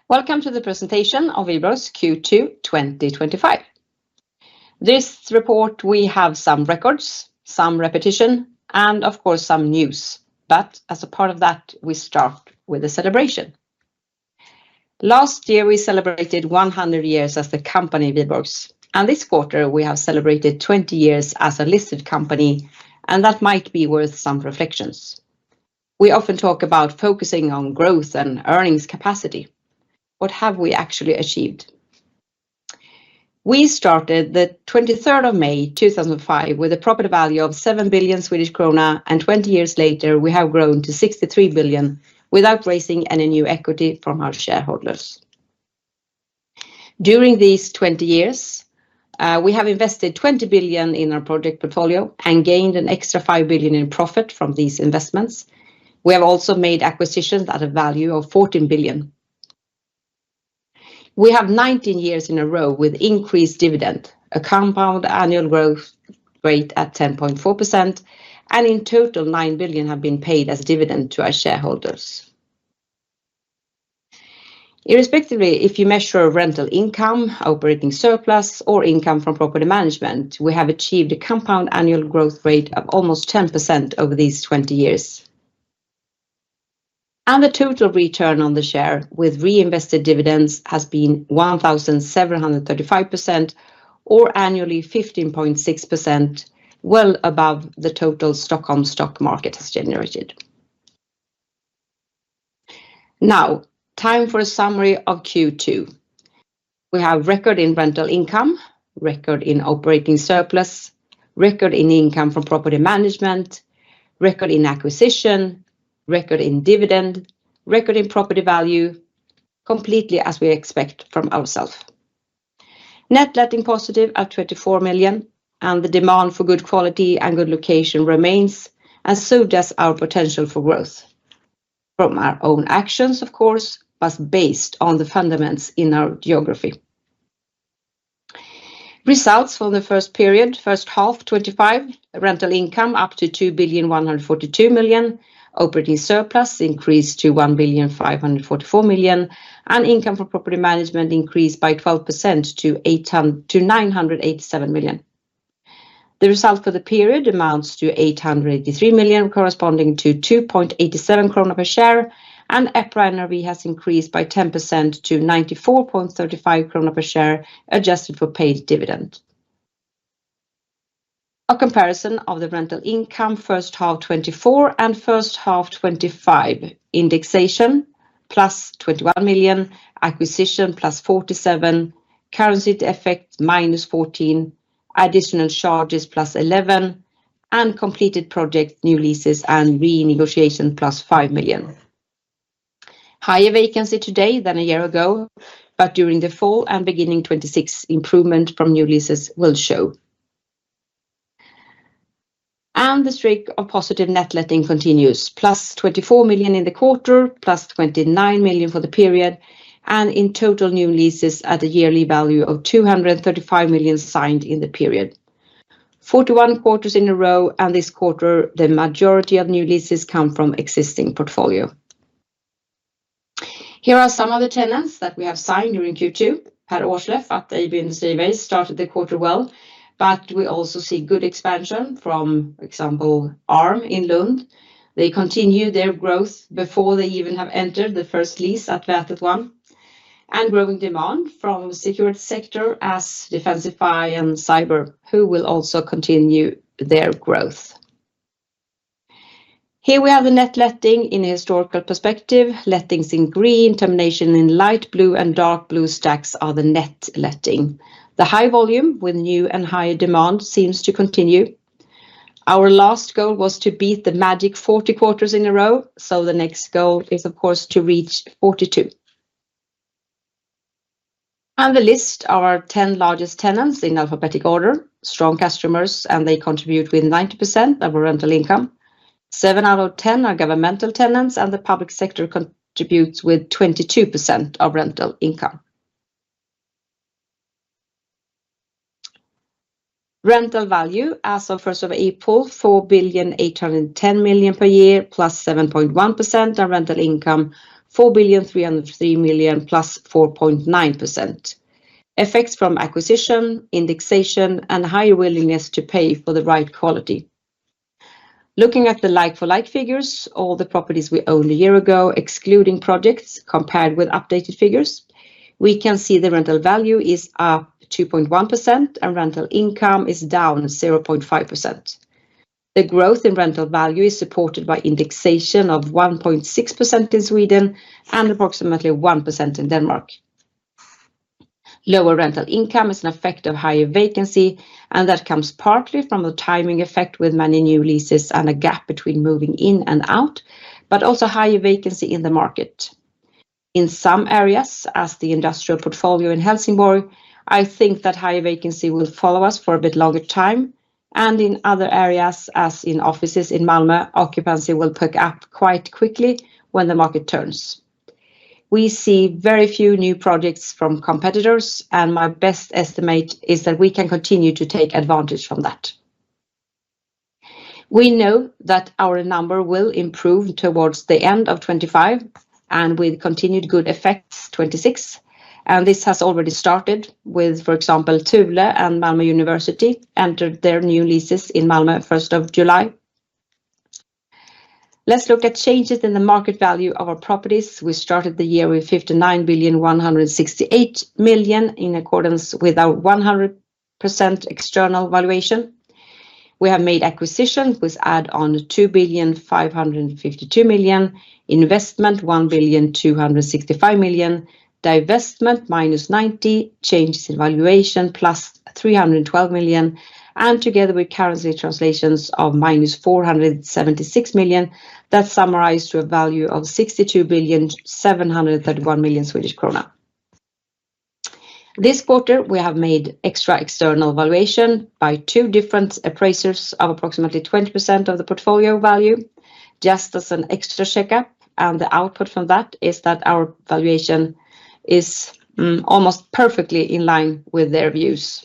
Welcome to the presentation of Wihlborgs Q2 2025. This report we have some records, some repetition, and of course some news. But as a part of that, we start with a celebration. Last year we celebrated 100 years as the company Wihlborgs, and this quarter we have celebrated 20 years as a listed company, and that might be worth some reflections. We often talk about focusing on growth and earnings capacity. What have we actually achieved? We started the 23rd of May 2005 with a property value of 7 billion Swedish krona, and 20 years later we have grown to 63 billion without raising any new equity from our shareholders. During these 20 years, we have invested 20 billion in our project portfolio and gained an extra 5 billion in profit from these investments. We have also made acquisitions at a value of 14 billion. We have 19 years in a row with increased dividend, a compound annual growth rate at 10.4%, and in total 9 billion have been paid as dividend to our shareholders. Irrespectively, if you measure rental income, operating surplus, or income from property management, we have achieved a compound annual growth rate of almost 10% over these 20 years. And the total return on the share with reinvested dividends has been 1,735%, or annually 15.6%, well above the total Stockholm stock market has generated. Now, time for a summary of Q2. We have record in rental income, record in operating surplus, record in income from property management, record in acquisition, record in dividend, record in property value, completely as we expect from ourselves. Net letting positive at 24 million, and the demand for good quality and good location remains, and so does our potential for growth. From our own actions, of course, but based on the fundamentals in our geography. Results from the first half 25, rental income up to 2,142 million, operating surplus increased to 1,544 million, and income from property management increased by 12% to 987 million. The result for the period amounts to 883 million, corresponding to 2.87 krona per share, and EPRA NRV has increased by 10% to 94.35 krona per share, adjusted for paid dividend. A comparison of the rental income first half 24 and first half 25. Indexation plus 21 million, acquisition plus 47, currency effect minus 14, additional charges plus 11, and completed project new leases and renegotiation plus 5 million. Higher vacancy today than a year ago, but during the fall and beginning 26 improvement from new leases will show. And the streak of positive net letting continues, plus 24 million in the quarter, plus 29 million for the period, and in total new leases at a yearly value of 235 million signed in the period. 41 quarters in a row, and this quarter the majority of new leases come from existing portfolio. Here are some of the tenants that we have signed during Q2. Per Årslef at AB Industriväg started the quarter well, but we also see good expansion from, for example, ARM in Lund. They continue their growth before they even have entered the first lease at Vätet 1. And growing demand from security sector as Defensify and Cyber, who will also continue their growth. Here we have the net letting in a historical perspective. Lettings in green, termination in light blue, and dark blue stacks are the net letting. The high volume with new and higher demand seems to continue. Our last goal was to beat the magic 40 quarters in a row, so the next goal is of course to reach 42. And the list of our 10 largest tenants in alphabetic order, strong customers, and they contribute with 90% of our rental income. 7 out of 10 are governmental tenants, and the public sector contributes with 22% of rental income. Rental value as of 1st of April, 4,810 million per year, plus 7.1%, and rental income 4,303 million plus 4.9%. Effects from acquisition, indexation, and higher willingness to pay for the right quality. Looking at the like-for-like figures, all the properties we owned a year ago, excluding projects, compared with updated figures, we can see the rental value is up 2.1% and rental income is down 0.5%. The growth in rental value is supported by indexation of 1.6% in Sweden and approximately 1% in Denmark. Lower rental income is an effect of higher vacancy, and that comes partly from the timing effect with many new leases and a gap between moving in and out, but also higher vacancy in the market. In some areas, as the industrial portfolio in Helsingborg, I think that higher vacancy will follow us for a bit longer time, and in other areas, as in offices in Malmö, occupancy will pick up quite quickly when the market turns. We see very few new projects from competitors, and my best estimate is that we can continue to take advantage from that. We know that our number will improve towards the end of 25 and with continued good effects 26. And this has already started with, for example, Publ and Malmö University entered their new leases in Malmö 1st of July. Let's look at changes in the market value of our properties. We started the year with 59,168 million in accordance with our 100% external valuation. We have made acquisitions which add on 2,552 million, investment 1,265 million, divestment minus 90, changes in valuation plus 312 million, and together with currency translations of minus 476 million, that summarized to a value of 62,731 million Swedish krona. This quarter, we have made extra external valuation by two different appraisers of approximately 20% of the portfolio value, just as an extra checkup, and the output from that is that our valuation is almost perfectly in line with their views.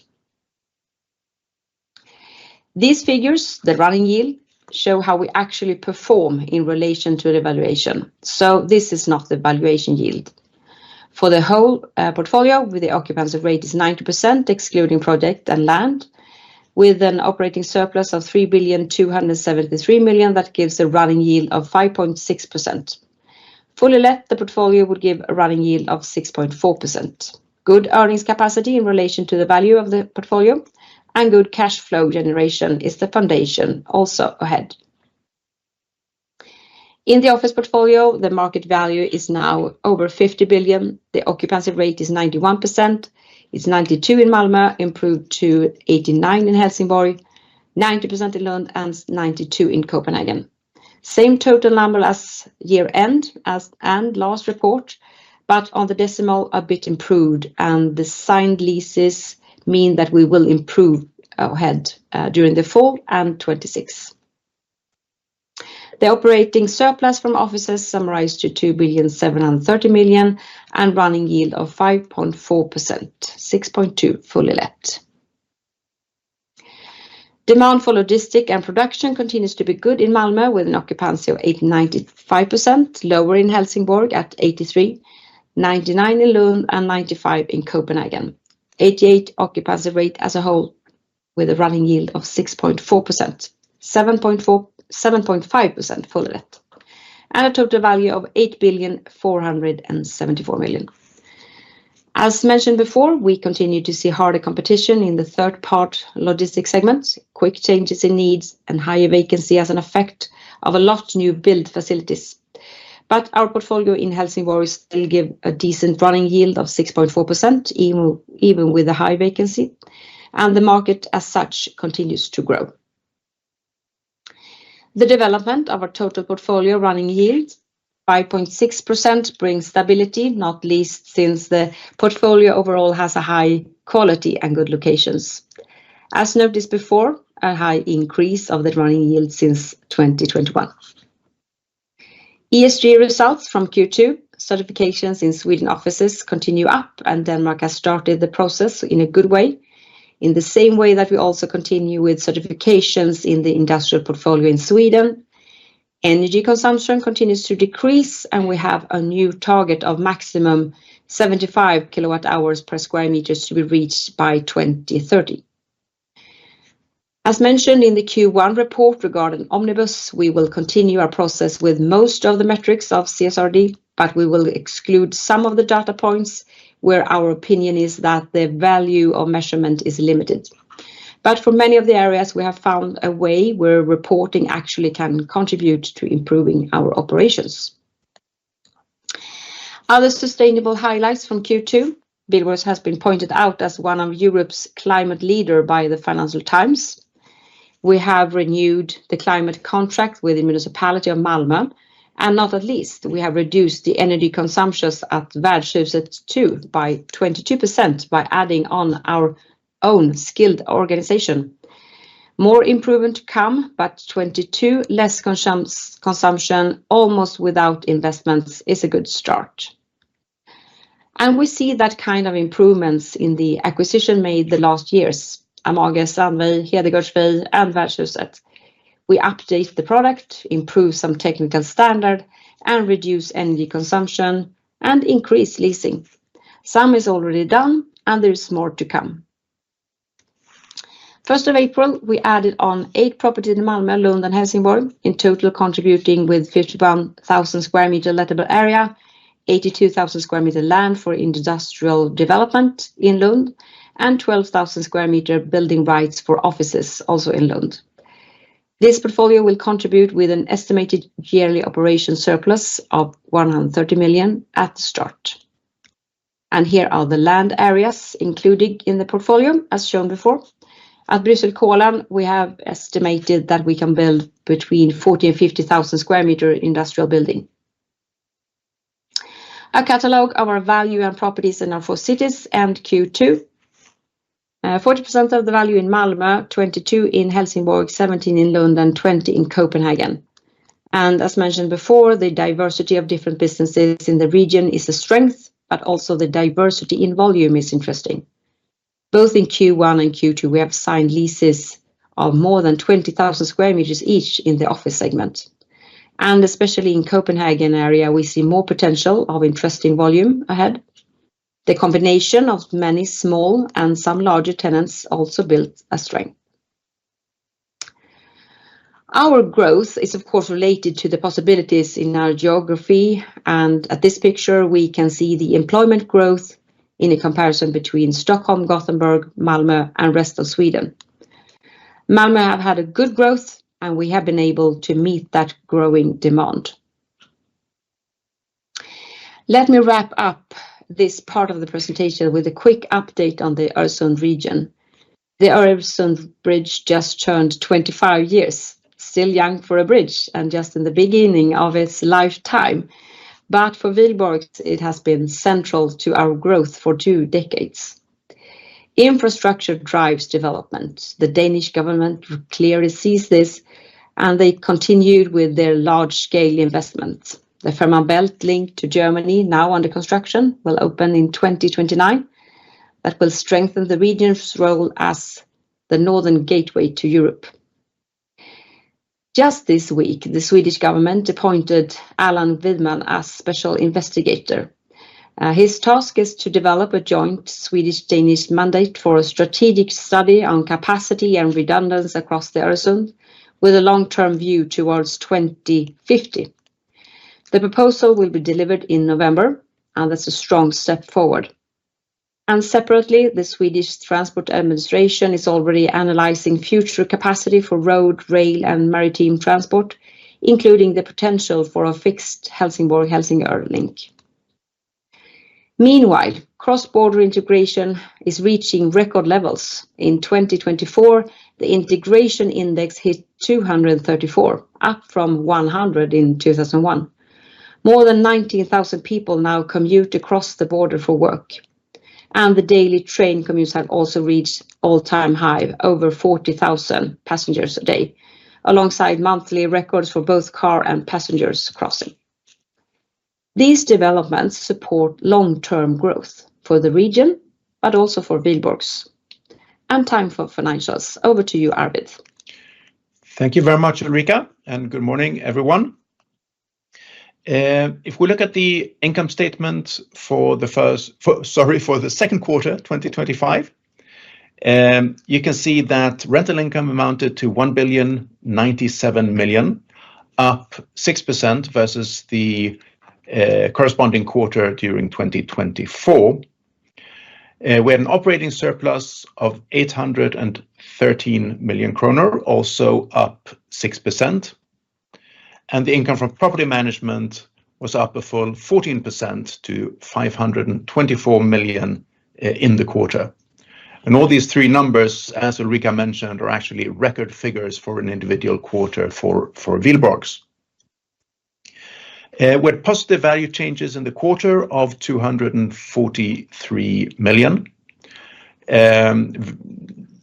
These figures, the running yield, show how we actually perform in relation to the valuation. So this is not the valuation yield. For the whole portfolio, with the occupancy rate is 90%, excluding project and land, with an operating surplus of 3,273 million, that gives a running yield of 5.6%. Fully let, the portfolio would give a running yield of 6.4%. Good earnings capacity in relation to the value of the portfolio, and good cash flow generation is the foundation also ahead. In the office portfolio, the market value is now over 50 billion. The occupancy rate is 91%. It's 92 in Malmö, improved to 89 in Helsingborg, 90% in Lund, and 92 in Copenhagen. Same total number as year end and last report, but on the decimal a bit improved, and the signed leases mean that we will improve ahead during the fall and 26. The operating surplus from offices summarized to 2,730 million and running yield of 5.4%, 6.2 fully let. Demand for logistic and production continues to be good in Malmö with an occupancy of 95%, lower in Helsingborg at 83, 99 in Lund and 95 in Copenhagen. 88 occupancy rate as a whole with a running yield of 6.4%, 7.5% fully let, and a total value of 8,474 million. As mentioned before, we continue to see harder competition in the third-part logistics segments, quick changes in needs and higher vacancy as an effect of a lot new build facilities. But our portfolio in Helsingborg still give a decent running yield of 6.4%, even with a high vacancy, and the market as such continues to grow. The development of our total portfolio running yield, 5.6%, brings stability, not least since the portfolio overall has a high quality and good locations. As noticed before, a high increase of the running yield since 2021. ESG results from Q2, certifications in Sweden offices continue up, and Denmark has started the process in a good way, in the same way that we also continue with certifications in the industrial portfolio in Sweden. Energy consumption continues to decrease, and we have a new target of maximum 75 kilowatt hours per square meters to be reached by 2030. As mentioned in the Q1 report regarding Omnibus, we will continue our process with most of the metrics of CSRD, but we will exclude some of the data points where our opinion is that the value of measurement is limited. But for many of the areas, we have found a way where reporting actually can contribute to improving our operations. Other sustainable highlights from Q2. Wihlborgs has been pointed out as one of Europe's climate leader by the Financial Times. We have renewed the climate contract with the municipality of Malmö, and not at least, we have reduced the energy consumptions at Wihlborgs 2 by 22% by adding on our own skilled organization. More improvement to come, but 22 less consumption almost without investments is a good start. And we see that kind of improvements in the acquisition made the last years. Amager, Strandvej, Hedegaardsvej, and Wihlborgs. We update the product, improve some technical standard, and reduce energy consumption and increase leasing. Some is already done, and there is more to come. 1st of April, we added on 8 properties in Malmö, Lund, and Helsingborg, in total contributing with 51,000 square meter lettable area, 82,000 square meter land for industrial development in Lund, and 12,000 square meter building rights for offices, also in Lund. This portfolio will contribute with an estimated yearly operation surplus of 130 million at the start. And here are the land areas included in the portfolio, as shown before. At Bryssel-Kolan, we have estimated that we can build between 40 and 50,000 square meter industrial building. A catalogue of our value and properties in our 4 cities and Q2. 40% of the value in Malmö, 22 in Helsingborg, 17 in Lund, and 20 in Copenhagen. And as mentioned before, the diversity of different businesses in the region is a strength, but also the diversity in volume is interesting. Both in Q1 and Q2, we have signed leases of more than 20,000 square meters each in the office segment. And especially in Copenhagen area, we see more potential of interesting volume ahead. The combination of many small and some larger tenants also built a strength. Our growth is of course related to the possibilities in our geography, and at this picture we can see the employment growth in a comparison between Stockholm, Gothenburg, Malmö and rest of Sweden. Malmö have had a good growth and we have been able to meet that growing demand. Let me wrap up this part of the presentation with a quick update on the Öresund region. The Öresund bridge just turned 25 years, still young for a bridge and just in the beginning of its lifetime. But for Wihlborgs, it has been central to our growth for 2 decades. Infrastructure drives development. The Danish government clearly sees this, and they continued with their large-scale investments. The Fehmarn Belt link to Germany, now under construction, will open in 2029. That will strengthen the region's role as the northern gateway to Europe. Just this week, the Swedish government appointed Alan Widman as special investigator. His task is to develop a joint Swedish-Danish mandate for a strategic study on capacity and redundancy across the Öresund, with a long-term view towards 2050. The proposal will be delivered in November, and that's a strong step forward. And separately, the Swedish Transport Administration is already analyzing future capacity for road, rail and maritime transport, including the potential for a fixed Helsingborg-Helsingør link. Meanwhile, cross-border integration is reaching record levels. In 2024, the integration index hit 234, up from 100 in 2001. More than 19,000 people now commute across the border for work. And the daily train commutes have also reached all-time high, over 40,000 passengers a day, alongside monthly records for both car and passengers crossing. These developments support long-term growth for the region, but also for Wihlborgs. And time for financials. Over to you, Arvid. Thank you very much, Ulrika, and good morning, everyone. If we look at the income statement for the second quarter 2025, you can see that rental income amounted to 1,097 million, up 6% versus the corresponding quarter during 2024. We had an operating surplus of 813 million kronor, also up 6%. And the income from property management was up a full 14% to 524 million in the quarter. And all these three numbers, as Ulrika mentioned, are actually record figures for an individual quarter for Wihlborgs. We had positive value changes in the quarter of 243 million.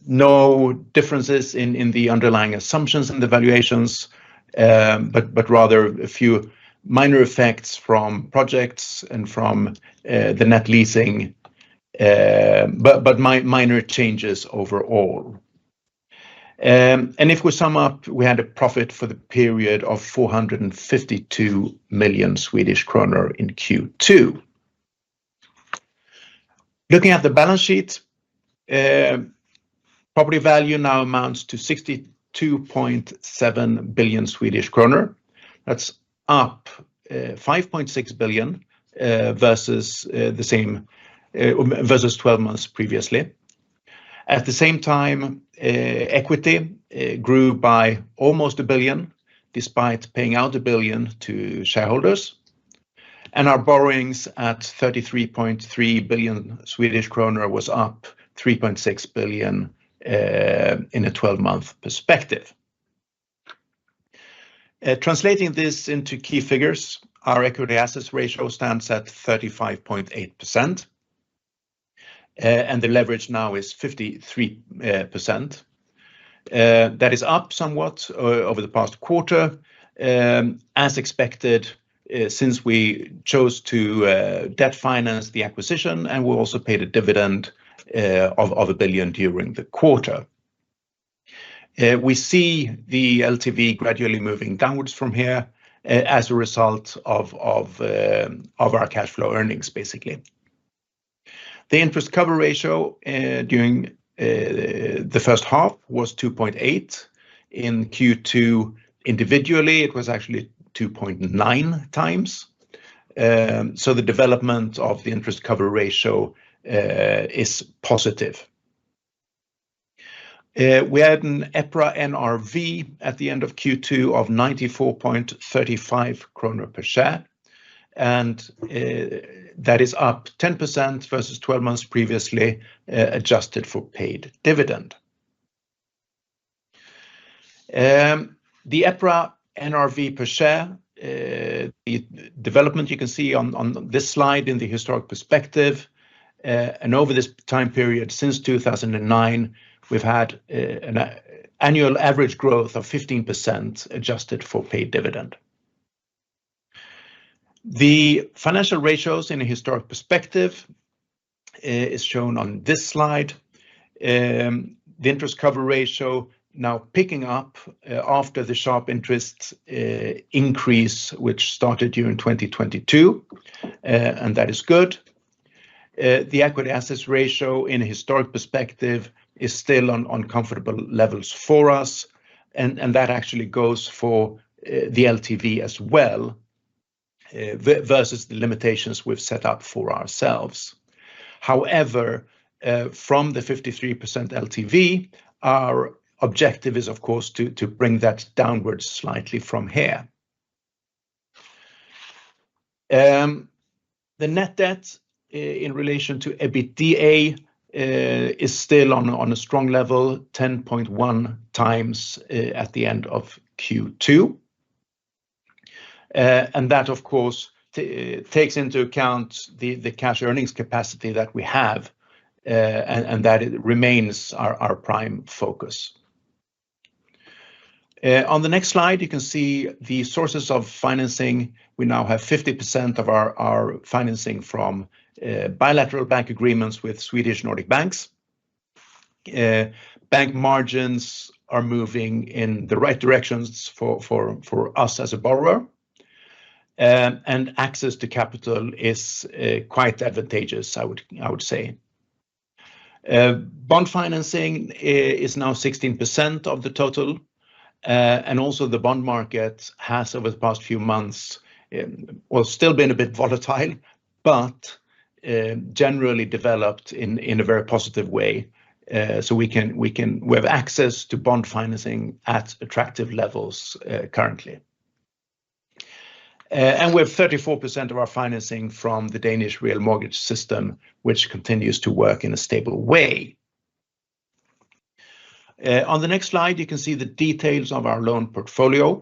No differences in the underlying assumptions and the valuations, but rather a few minor effects from projects and from the net leasing, but minor changes overall. And if we sum up, we had a profit for the period of 452 million Swedish kronor in Q2. Looking at the balance sheet, property value now amounts to 62.7 billion Swedish kronor. That's up 5.6 billion versus the same versus 12 months previously. At the same time, equity grew by almost 1 billion, despite paying out 1 billion to shareholders. And our borrowings at 33.3 billion Swedish kronor was up 3.6 billion in a 12-month perspective. Translating this into key figures, our equity assets ratio stands at 35.8%. And the leverage now is 53%. That is up somewhat over the past quarter, as expected, since we chose to debt finance the acquisition, and we also paid a dividend of 1 billion during the quarter. We see the LTV gradually moving downwards from here as a result of our cash flow earnings, basically. The interest cover ratio during the first half was 2.8. In Q2 individually, it was actually 2.9 times. So the development of the interest cover ratio is positive. We had an EPRA NRV at the end of Q2 of 94.35 kronor per share. And that is up 10% versus 12 months previously, adjusted for paid dividend. The EPRA NRV per share, the development you can see on this slide in the historic perspective. And over this time period, since 2009, we've had an annual average growth of 15% adjusted for paid dividend. The financial ratios in a historic perspective is shown on this slide. The interest cover ratio now picking up after the sharp interest increase, which started during 2022, and that is good. The equity assets ratio in a historic perspective is still on comfortable levels for us, and that actually goes for the LTV as well, versus the limitations we've set up for ourselves. However, from the 53% LTV, our objective is, of course, to bring that downwards slightly from here. The net debt in relation to EBITDA is still on a strong level, 10.1 times at the end of Q2. And that, of course, takes into account the cash earnings capacity that we have, and that it remains our prime focus. On the next slide, you can see the sources of financing. We now have 50% of our financing from bilateral bank agreements with Swedish Nordic banks. Bank margins are moving in the right directions for us as a borrower. And access to capital is quite advantageous, I would say. Bond financing is now 16% of the total, and also the bond market has over the past few months, still been a bit volatile, but generally developed in a very positive way. So we have access to bond financing at attractive levels currently. And we have 34% of our financing from the Danish real mortgage system, which continues to work in a stable way. On the next slide, you can see the details of our loan portfolio.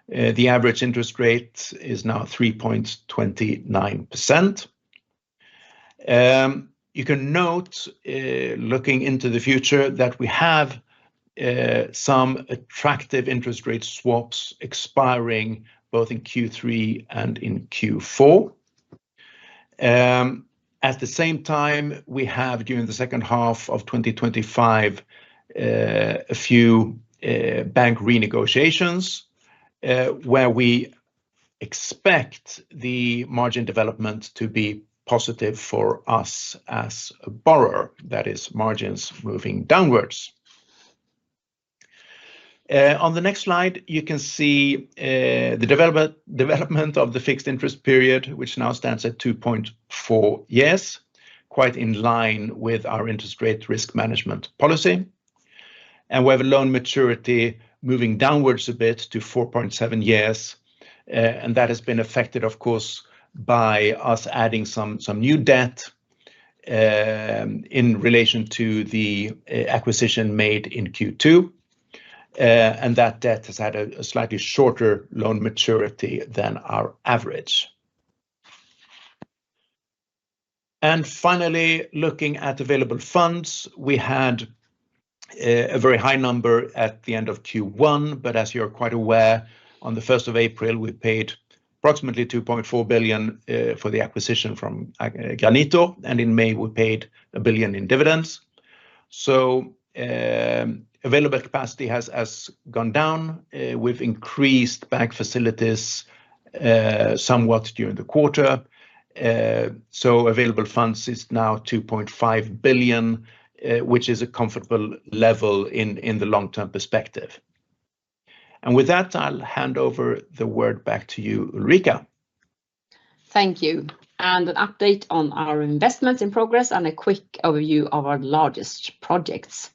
The average interest rate is now 3.29%. You can note, looking into the future, that we have some attractive interest rate swaps expiring both in Q3 and in Q4. At the same time, we have, during the second half of 2025, a few bank renegotiations where we expect the margin development to be positive for us as a borrower, that is, margins moving downwards. On the next slide, you can see the development of the fixed interest period, which now stands at 2.4 years, quite in line with our interest rate risk management policy. And we have a loan maturity moving downwards a bit to 4.7 years. And that has been affected, of course, by us adding some new debt in relation to the acquisition made in Q2. And that debt has had a slightly shorter loan maturity than our average. And finally, looking at available funds, we had a very high number at the end of Q1, but as you're quite aware, on the 1st of April, we paid approximately 2.4 billion for the acquisition from Granito, and in May, we paid 1 billion in dividends. So available capacity has gone down. We've increased bank facilities somewhat during the quarter. So available funds is now 2.5 billion, which is a comfortable level in the long-term perspective. And with that, I'll hand over the word back to you, Ulrika. Thank you. And an update on our investments in progress and a quick overview of our largest projects.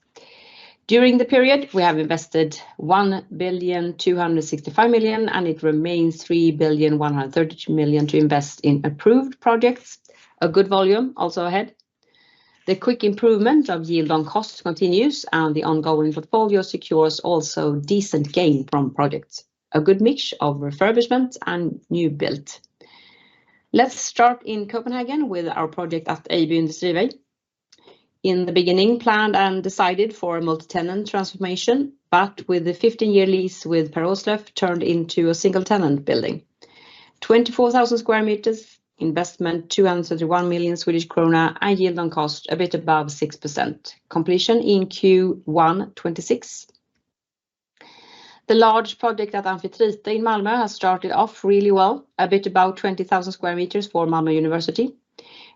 During the period, we have invested 1,265 million, and it remains 3,132 million to invest in approved projects. A good volume also ahead. The quick improvement of yield on cost continues, and the ongoing portfolio secures also decent gain from projects. A good mix of refurbishment and new build. Let's start in Copenhagen with our project at AB Industrivej. In the beginning, planned and decided for a multi-tenant transformation, but with the 15-year lease with Per Aarsleff turned into a single-tenant building. 24,000 square meters, investment 231 million Swedish krona, and yield on cost a bit above 6%. Completion in Q1 26. The large project at Amfitrite in Malmö has started off really well, a bit about 20,000 square meters for Malmö University.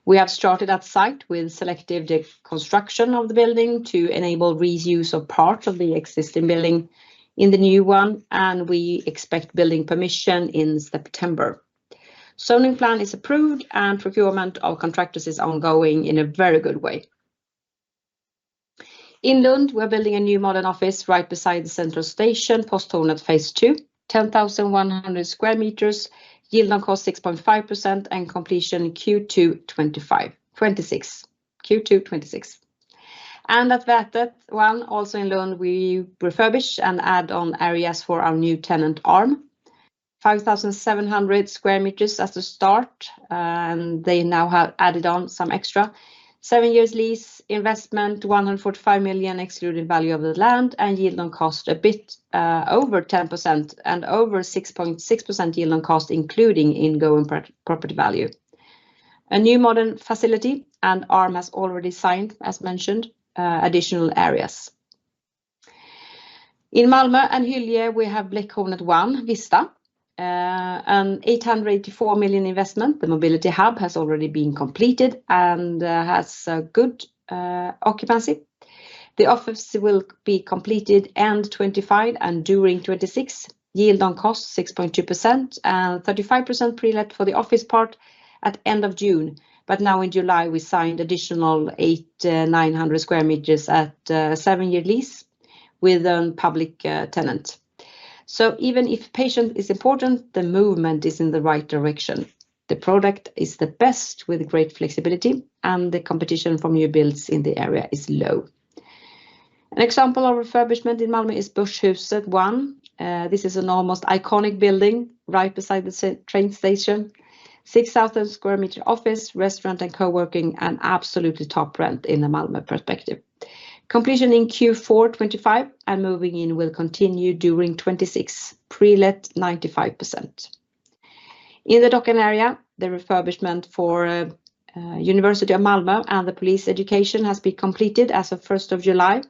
We have started at site with selective deconstruction of the building to enable reuse of part of the existing building in the new one, and we expect building permission in September. Zoning plan is approved and procurement of contractors is ongoing in a very good way. In Lund, we're building a new modern office right beside the central station, Posthornet phase 2, 10,100 square meters, yield on cost 6.5%, and completion Q2 26. Q2 26. And at Vätet 1, also in Lund, we refurbish and add on areas for our new tenant Arm. 5,700 square meters at the start, and they now have added on some extra. 7 years lease, investment 145 million excluding value of the land, and yield on cost a bit over 10% and over 6.6% yield on cost including ingoing property value. A new modern facility, and Arm has already signed, as mentioned, additional areas. In Malmö and Hyllie, we have Bläckhornet 1, Vista, an 884 million investment. The mobility hub has already been completed and has a good occupancy. The office will be completed end 25 and during 26. Yield on cost 6.2% and 35% pre-let for the office part at end of June. But now in July we signed additional 900 square meters at 7-year lease with a public tenant. So even if patient is important, the movement is in the right direction. The product is the best with great flexibility and the competition from new builds in the area is low. An example of refurbishment in Malmö is Börshuset 1. This is an almost iconic building right beside the train station. 6,000 square meter office, restaurant and co-working, and absolutely top rent in a Malmö perspective. Completion in Q4 25 and moving in will continue during 26. Pre-let 95%. In the Dockan area, the refurbishment for University of Malmö and the police education has been completed as of 1st of July.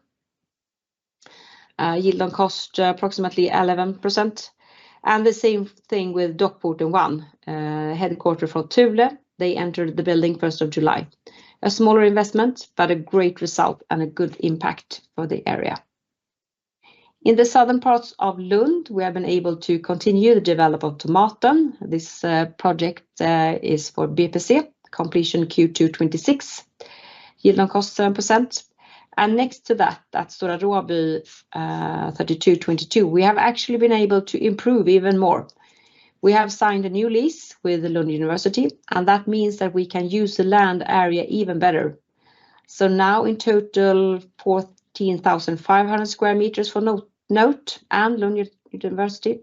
Yield on cost approximately 11%. And the same thing with Dockporten 1, headquarters for Thule. They entered the building 1st of July. A smaller investment, but a great result and a good impact for the area. In the southern parts of Lund, we have been able to continue the development of Tomaten. This project is for BPC, completion Q2 26. Yield on cost 7%. And next to that, at Stora Råby 3222, we have actually been able to improve even more. We have signed a new lease with the Lund University, and that means that we can use the land area even better. So now in total 14,500 square meters for Note and Lund University.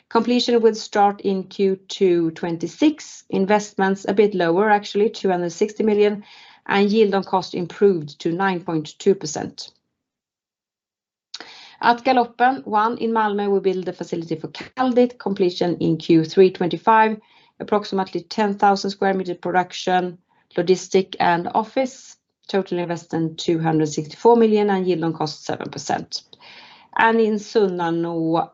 Completion will start in Q2 26. Investments a bit lower, actually 260 million, and yield on cost improved to 9.2%. At Galoppen 1 in Malmö, we build the facility for Caldit, completion in Q3 25, approximately 10,000 square meter production, logistic and office, total investment 264 million and yield on cost 7%. And in Sunnanå,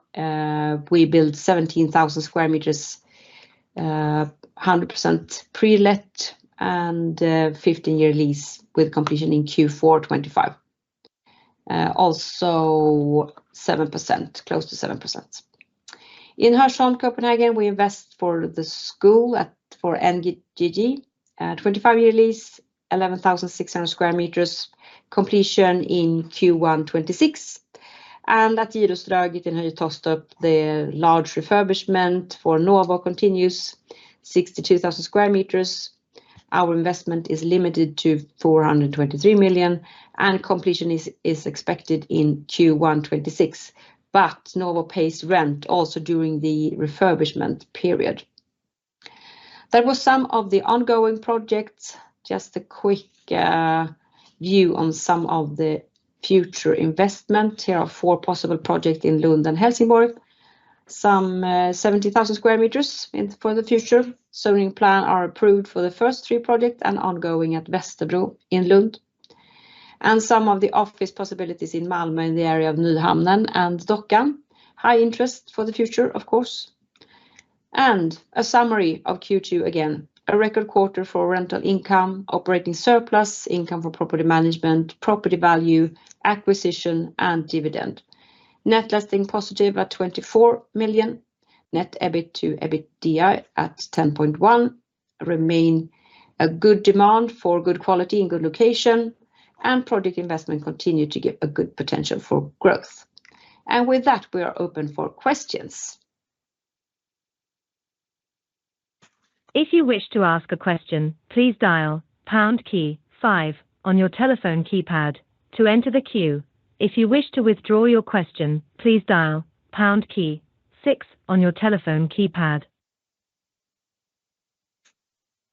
we build 17,000 square meters, 100% pre-let and 15-year lease with completion in Q4 25. Also 7%, close to 7%. In Hørsholm, Copenhagen, we invest for the school for NGG, 25-year lease, 11,600 square meters, completion in Q1 26. And at Girostraget in Höjetostrup, the large refurbishment for Novo continues, 62,000 square meters. Our investment is limited to 423 million and completion is expected in Q1 26, but Novo pays rent also during the refurbishment period. That was some of the ongoing projects. Just a quick view on some of the future investment. Here are 4 possible projects in Lund and Helsingborg. Some 70,000 square meters for the future. Zoning plan are approved for the first 3 projects and ongoing at Västerbro in Lund. And some of the office possibilities in Malmö in the area of Nyhamnen and Dockan. High interest for the future, of course. And a summary of Q2 again. A record quarter for rental income, operating surplus, income for property management, property value, acquisition and dividend. Net letting positive at 24 million. Net EBIT to EBITDA at 10.1. Remain a good demand for good quality and good location. And project investment continue to give a good potential for growth. And with that, we are open for questions. If you wish to ask a question, please dial pound key 5 on your telephone keypad to enter the queue. If you wish to withdraw your question, please dial pound key 6 on your telephone keypad.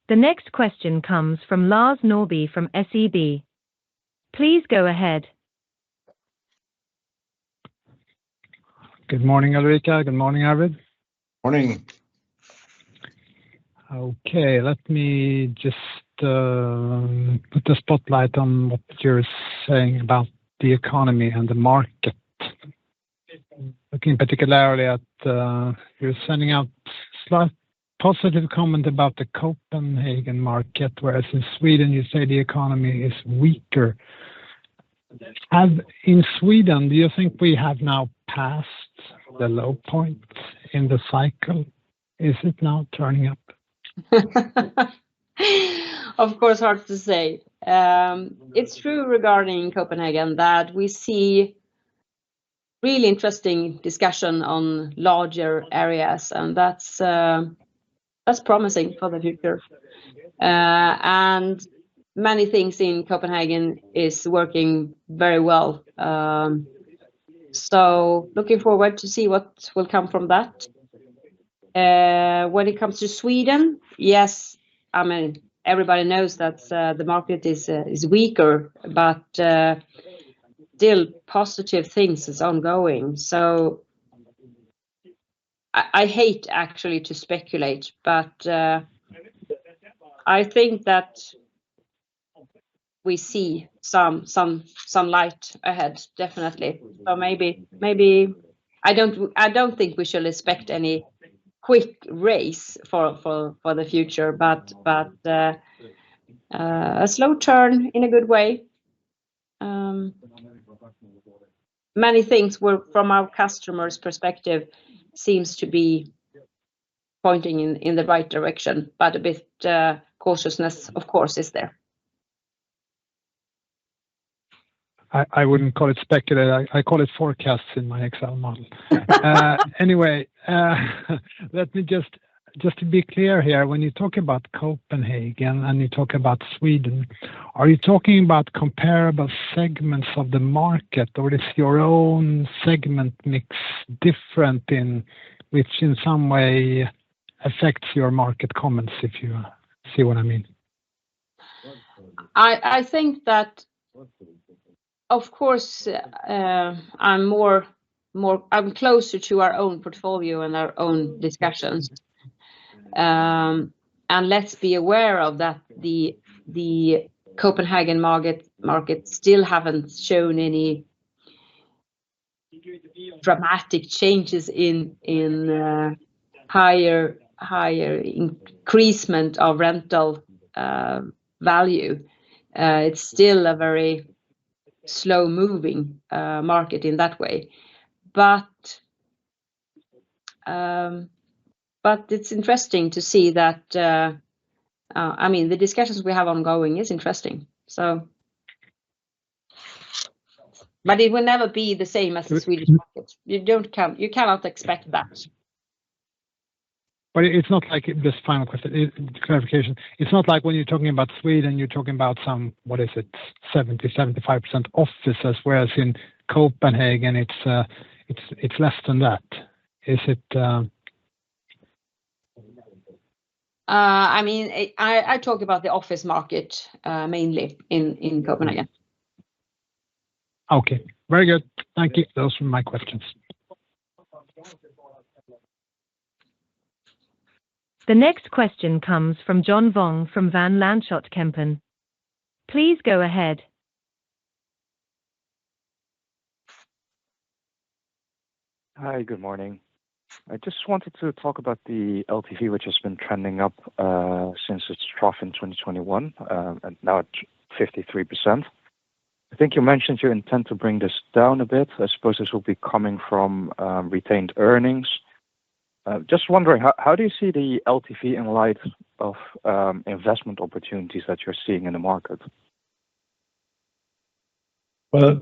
The next question comes from Lars Norrby from SEB. Please go ahead. Good morning, Ulrika. Good morning, Arvid. Morning. Okay, let me just put the spotlight on what you're saying about the economy and the market. looking particularly at you're sending out slight positive comment about the Copenhagen market, whereas in Sweden you say the economy is weaker. In Sweden, do you think we have now passed the low point in the cycle? Is it now turning up? Of course, hard to say. It's true regarding Copenhagen that we see really interesting discussion on larger areas, and that's promising for the future. And many things in Copenhagen is working very well. So looking forward to see what will come from that. When it comes to Sweden, yes, I mean, everybody knows that the market is weaker, but still positive things is ongoing. So I hate actually to speculate, but I think that we see some light ahead, definitely. So maybe I don't think we should expect any quick race for the future, but a slow turn in a good way. Many things were from our customers' perspective seems to be pointing in the right direction, but a bit cautiousness, of course, is there. I wouldn't call it speculate. I call it forecasts in my Excel model. Anyway, let me just to be clear here, when you talk about Copenhagen and you talk about Sweden, are you talking about comparable segments of the market, or is your own segment mix different which in some way affects your market comments, if you see what I mean? I think that, of course, I'm closer to our own portfolio and our own discussions. And let's be aware of that the Copenhagen market still haven't shown any dramatic changes in higher increasement of rental value. It's still a very slow moving market in that way, but it's interesting to see that I mean, the discussions we have ongoing is interesting. So, but it will never be the same as the Swedish market. You cannot expect that. But it's not like, this final question, clarification, it's not like when you're talking about Sweden, you're talking about some, 70-75% offices, whereas in Copenhagen it's less than that. Is it? I mean, I talk about the office market mainly in Copenhagen. Okay, very good. Thank you. Those were my questions. The next question comes from John Vong from Van Lanschot Kempen. Please go ahead. Hi, good morning. I just wanted to talk about the LTV, which has been trending up since its trough in 2021, and now at 53%. I think you mentioned you intend to bring this down a bit. I suppose this will be coming from retained earnings. Just wondering, how do you see the LTV in light of investment opportunities that you're seeing in the market? Well,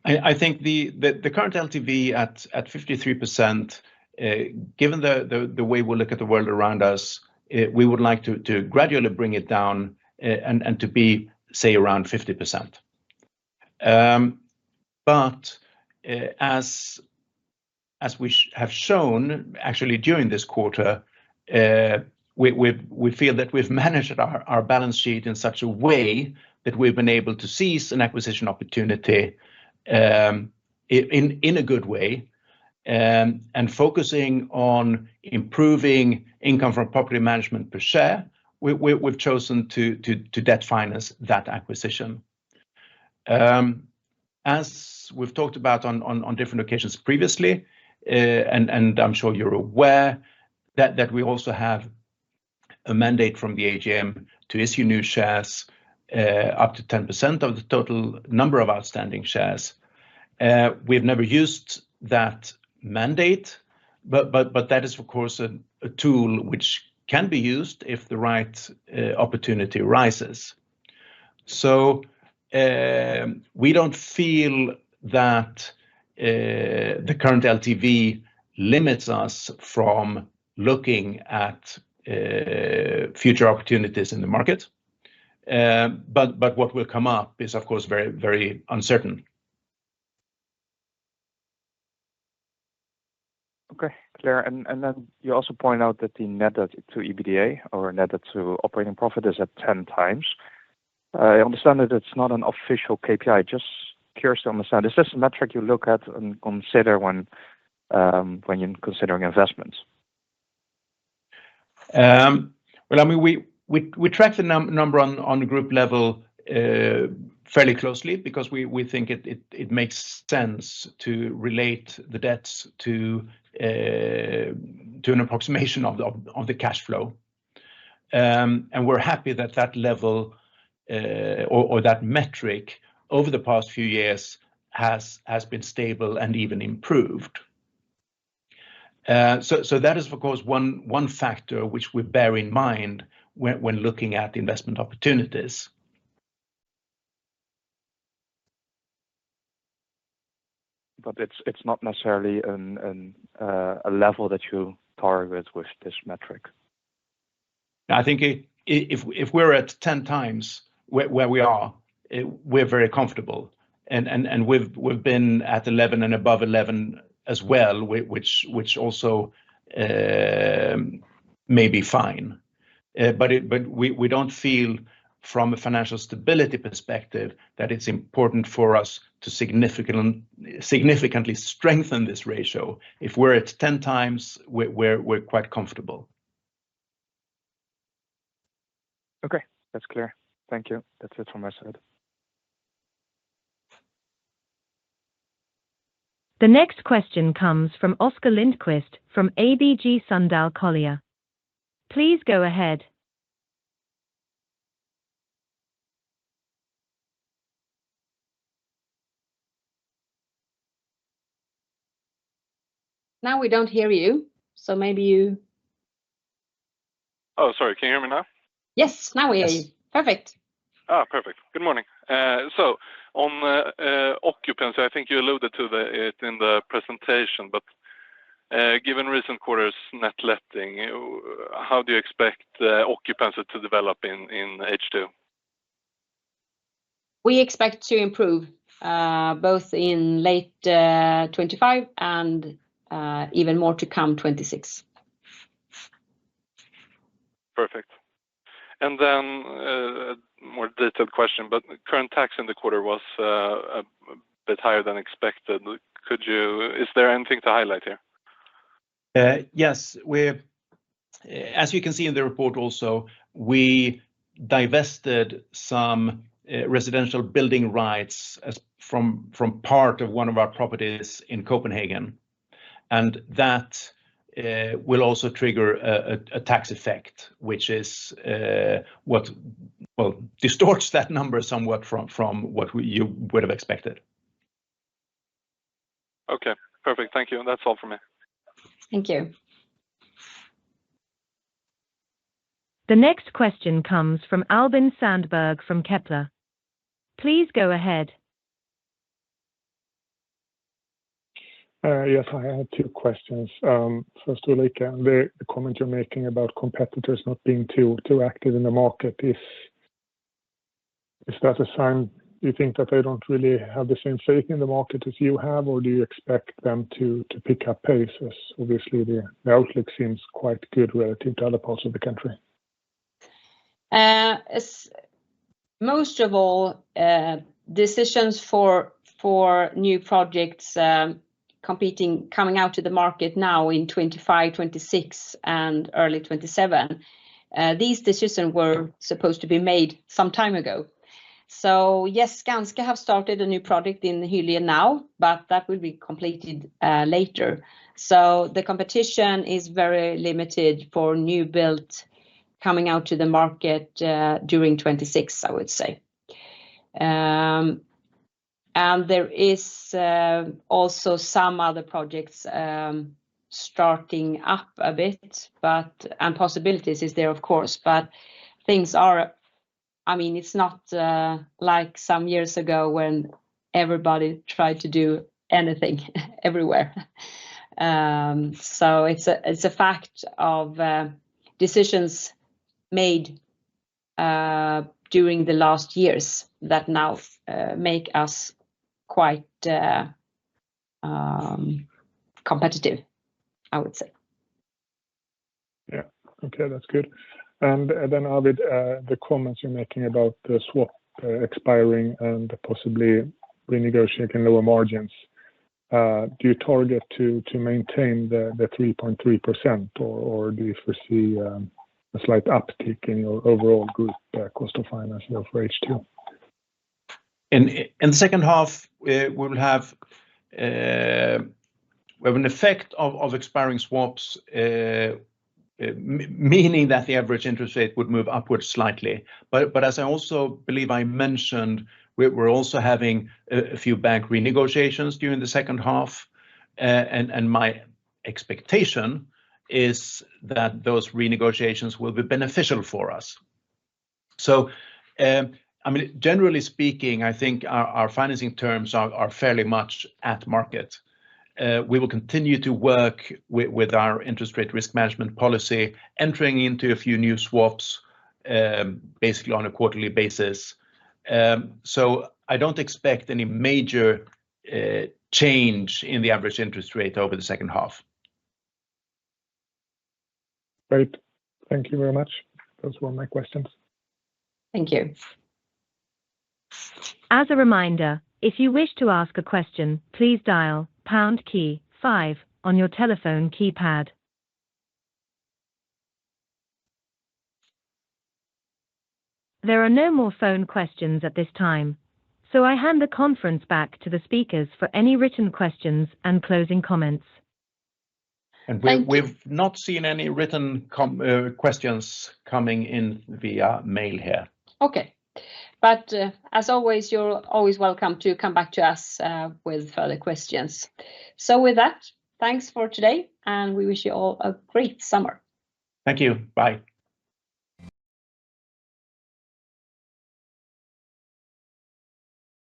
I think the current LTV at 53%, given the way we look at the world around us, we would like to gradually bring it down and to be, say, around 50%. But as we have shown actually during this quarter, we feel that we've managed our balance sheet in such a way that we've been able to seize an acquisition opportunity in a good way, and focusing on improving income from property management per share. We've chosen to debt finance that acquisition. as we've talked about on different occasions previously, and I'm sure you're aware that we also have a mandate from the AGM to issue new shares up to 10% of the total number of outstanding shares. We've never used that mandate, but that is, of course, a tool which can be used if the right opportunity arises. So we don't feel that the current LTV limits us from looking at future opportunities in the market. But what will come up is, of course, very, very uncertain. Okay, clear. And then you also point out that the net debt to EBITDA or net debt to operating profit is at 10 times. I understand that it's not an official KPI. Just curious to understand, is this a metric you look at and consider when you're considering investments? Well, I mean, we track the number on the group level fairly closely because we think it makes sense to relate the debts to an approximation of the cash flow. And we're happy that that level or that metric over the past few years has been stable and even improved. So that is, of course, one factor which we bear in mind when looking at investment opportunities. But it's not necessarily a level that you target with this metric. I think if we're at 10 times where we are, we're very comfortable, and we've been at 11 and above 11 as well, which also may be fine. But we don't feel from a financial stability perspective that it's important for us to significantly strengthen this ratio. If we're at 10 times, we're quite comfortable. Okay, that's clear. Thank you. That's it from my side. The next question comes from Oscar Lindquist from ABG Sundal Collier. Please go ahead. Now we don't hear you, so maybe you... Oh, sorry. Can you hear me now? Yes, now we hear you. Perfect. Perfect. Good morning. So on occupancy, I think you alluded to it in the presentation, but given recent quarters net letting, how do you expect occupancy to develop in H2? We expect to improve both in late 25 and even more to come 26. Perfect. And then a more detailed question, but current tax in the quarter was a bit higher than expected. Is there anything to highlight here? Yes, as you can see in the report also, we divested some residential building rights from part of one of our properties in Copenhagen, and that will also trigger a tax effect, which is what distorts that number somewhat from what you would have expected. Okay, perfect. Thank you. That's all from me. Thank you. The next question comes from Albin Sandberg from Kepler. Please go ahead. Yes, I have two questions. First, Ulrika, the comment you're making about competitors not being too active in the market, is that a sign you think that they don't really have the same faith in the market as you have, or do you expect them to pick up pace, as obviously the outlook seems quite good relative to other parts of the country? Most of all, decisions for new projects coming out to the market now in 25, 26 and early 27. These decisions were supposed to be made some time ago. So yes, Skanska have started a new project in Hyllie now, but that will be completed later. So the competition is very limited for new build coming out to the market during 26, I would say. And there is also some other projects starting up a bit, and possibilities is there, of course, but things are, I mean, it's not like some years ago when everybody tried to do anything everywhere. So it's a fact of decisions made during the last years that now make us quite competitive, I would say. Yeah, okay, that's good. And then Arvid, the comments you're making about the swap expiring and possibly renegotiating lower margins, do you target to maintain the 3.3%, or do you foresee a slight uptick in your overall group cost of finance for H2? In the second half, we will have an effect of expiring swaps, meaning that the average interest rate would move upwards slightly. But as I also believe I mentioned, we're also having a few bank renegotiations during the second half, and my expectation is that those renegotiations will be beneficial for us. So, I mean, generally speaking, I think our financing terms are fairly much at market. We will continue to work with our interest rate risk management policy, entering into a few new swaps, basically on a quarterly basis. So I don't expect any major change in the average interest rate over the second half. Great. Thank you very much. Those were my questions. Thank you. As a reminder, if you wish to ask a question, please dial pound key 5 on your telephone keypad. There are no more phone questions at this time, so I hand the conference back to the speakers for any written questions and closing comments. And Thank you. we've not seen any written questions coming in via mail here. Okay. But as always, you're always welcome to come back to us with further questions. So with that, thanks for today, and we wish you all a great summer. Thank you. Bye.